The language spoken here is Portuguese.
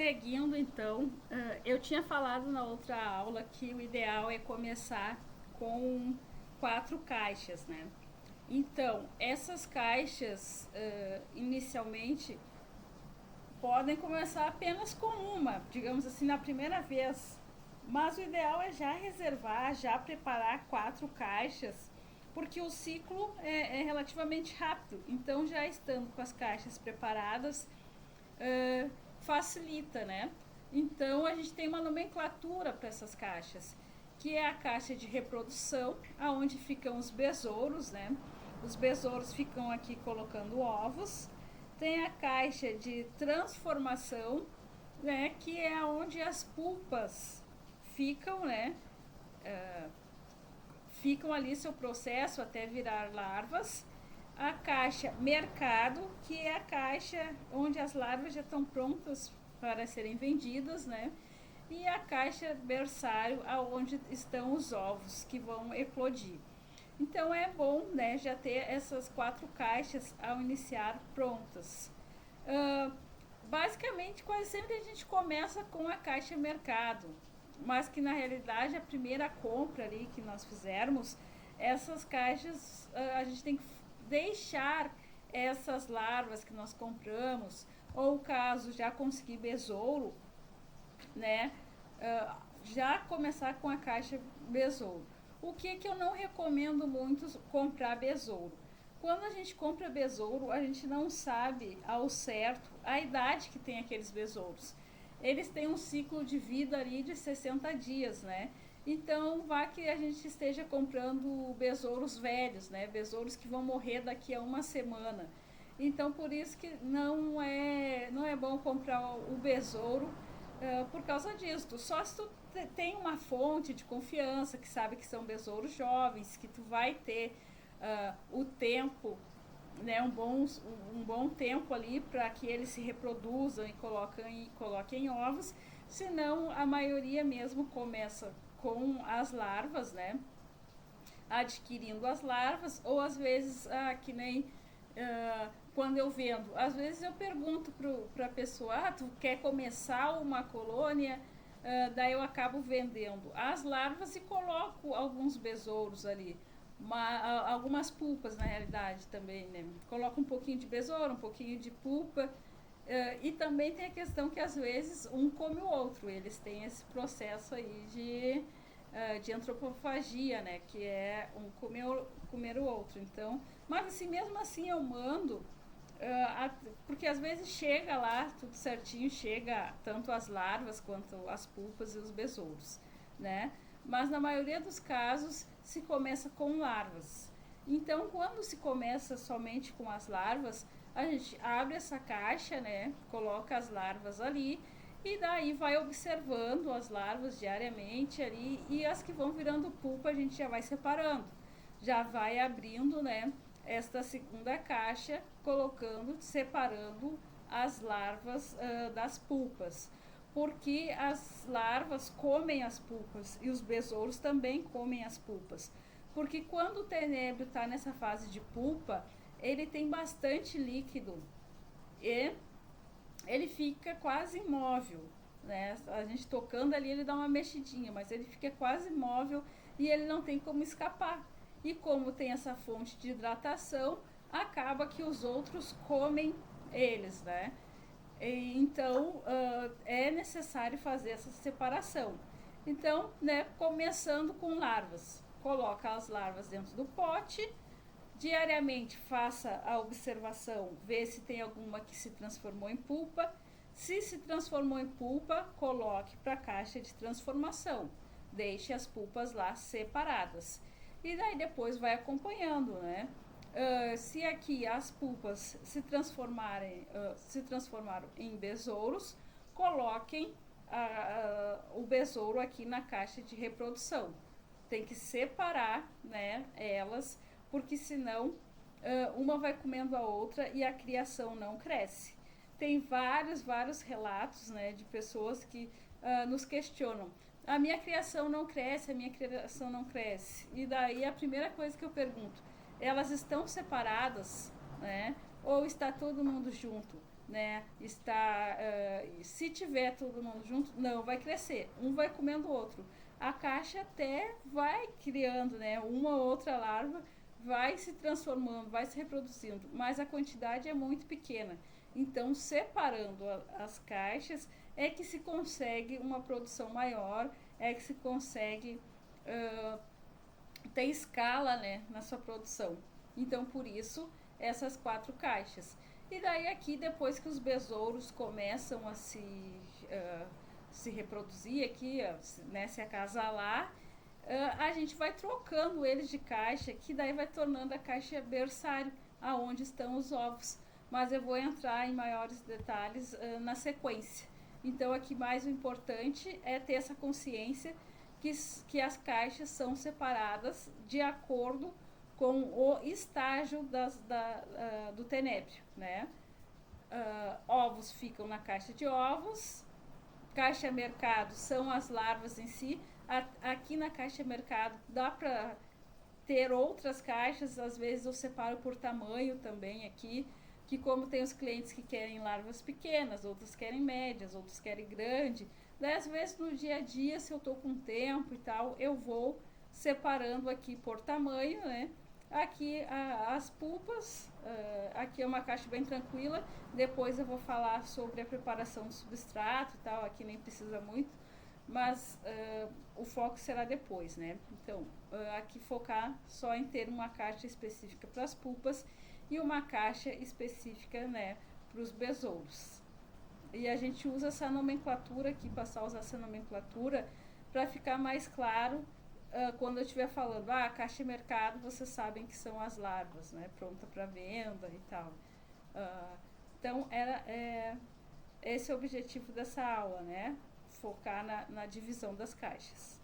Seguindo, então, eu tinha falado na outra aula que o ideal é começar com 4 caixas, né? Então, essas caixas, inicialmente, podem começar apenas com uma, digamos assim, na primeira vez. Mas o ideal é já reservar, já preparar 4 caixas, porque o ciclo é relativamente rápido. Então, já estando com as caixas preparadas, facilita, né? Então a gente tem uma nomenclatura para essas caixas, que é a caixa de reprodução, aonde ficam os besouros, né? Os besouros ficam aqui colocando ovos. Tem a caixa de transformação, né? Que é onde as pulpas ficam, né? Ficam ali seu processo até virar larvas. A caixa mercado, que é a caixa onde as larvas já estão prontas para serem vendidas, né? E a caixa berçário, aonde estão os ovos que vão eclodir. Então é bom, né, já ter essas 4 caixas ao iniciar prontas. Basicamente, quase sempre a gente começa com a caixa mercado, mas que na realidade a primeira compra ali que nós fizermos, essas caixas a gente tem que deixar essas larvas que nós compramos, ou caso já conseguir besouro, né, já começar com a caixa besouro. O que eu não recomendo muito comprar besouro? Quando a gente compra besouro, a gente não sabe ao certo a idade que tem aqueles besouros. Eles têm um ciclo de vida ali de 60 dias, né? Então, vá que a gente esteja comprando besouros velhos, né? Besouros que vão morrer daqui a uma semana. Então, por isso que não é bom comprar o besouro por causa disso. Só se tu tem uma fonte de confiança que sabe que são besouros jovens, que tu vai ter o tempo, né, um bom tempo ali para que eles se reproduzam e coloquem ovos. Senão, a maioria mesmo começa com as larvas, né? Adquirindo as larvas, ou às vezes, que nem quando eu vendo, às vezes eu pergunto para a pessoa, tu quer começar uma colônia? Daí eu acabo vendendo as larvas e coloco alguns besouros ali. Algumas pulpas na realidade também, né? Coloco um pouquinho de besouro, um pouquinho de pulpa. E também tem a questão que às vezes um come o outro, eles têm esse processo aí de antropofagia, né? Que é um comer o outro. Então, mas assim, mesmo assim eu mando, porque às vezes chega lá tudo certinho, chega tanto as larvas quanto as pulpas e os besouros, né? Mas na maioria dos casos se começa com larvas. Então, quando se começa somente com as larvas, a gente abre essa caixa, né? Coloca as larvas ali e daí vai observando as larvas diariamente ali, e as que vão virando pulpa a gente já vai separando, já vai abrindo, né, esta segunda caixa, colocando, separando as larvas das pulpas, porque as larvas comem as pulpas e os besouros também comem as pulpas, porque quando o tenebro está nessa fase de pulpa, ele tem bastante líquido e ele fica quase imóvel, né? A gente tocando ali, ele dá uma mexidinha, mas ele fica quase imóvel e ele não tem como escapar. E como tem essa fonte de hidratação, acaba que os outros comem eles, né? Então, é necessário fazer essa separação. Então, né, começando com larvas. Coloca as larvas dentro do pote. Diariamente faça a observação, vê se tem alguma que se transformou em pulpa. Se transformou em pulpa, coloque para a caixa de transformação. Deixe as pulpas lá separadas. E daí depois vai acompanhando, né? Se aqui as pulpas se transformaram em besouros, coloquem o besouro aqui na caixa de reprodução. Tem que separar, né, elas, porque senão uma vai comendo a outra e a criação não cresce. Tem vários relatos, né, de pessoas que nos questionam: a minha criação não cresce, a minha criação não cresce. E daí a primeira coisa que eu pergunto: elas estão separadas, né? ou está todo mundo junto, né? Se tiver todo mundo junto, não vai crescer, um vai comendo o outro. A caixa até vai criando, né? Uma ou outra larva vai se transformando, vai se reproduzindo, mas a quantidade é muito pequena. Então, separando as caixas, é que se consegue uma produção maior, é que se consegue ter escala, né, na sua produção. Então, por isso, essas 4 caixas. E daí aqui, depois que os besouros começam a se reproduzir aqui, né, se acasalar, a gente vai trocando eles de caixa, que daí vai tornando a caixa berçário, aonde estão os ovos. Mas eu vou entrar em maiores detalhes na sequência. Então, aqui mais o importante é ter essa consciência que as caixas são separadas de acordo com o estágio do tenébrio, né? Ovos ficam na caixa de ovos, caixa mercado são as larvas em si. Aqui na caixa mercado dá para ter outras caixas, às vezes eu separo por tamanho também aqui, que como tem os clientes que querem larvas pequenas, outros querem médias, outros querem grande, daí às vezes no dia a dia, se eu estou com tempo e tal, eu vou separando aqui por tamanho, né? Aqui as pulpas, aqui é uma caixa bem tranquila, depois eu vou falar sobre a preparação do substrato e tal, aqui nem precisa muito, mas o foco será depois, né? Então, aqui focar só em ter uma caixa específica para as pulpas e uma caixa específica, né, para os besouros. E a gente usa essa nomenclatura aqui, passar a usar essa nomenclatura para ficar mais claro quando eu estiver falando, a caixa de mercado, vocês sabem que são as larvas, né, pronta para venda e tal. Então, esse é o objetivo dessa aula, né? Focar na divisão das caixas.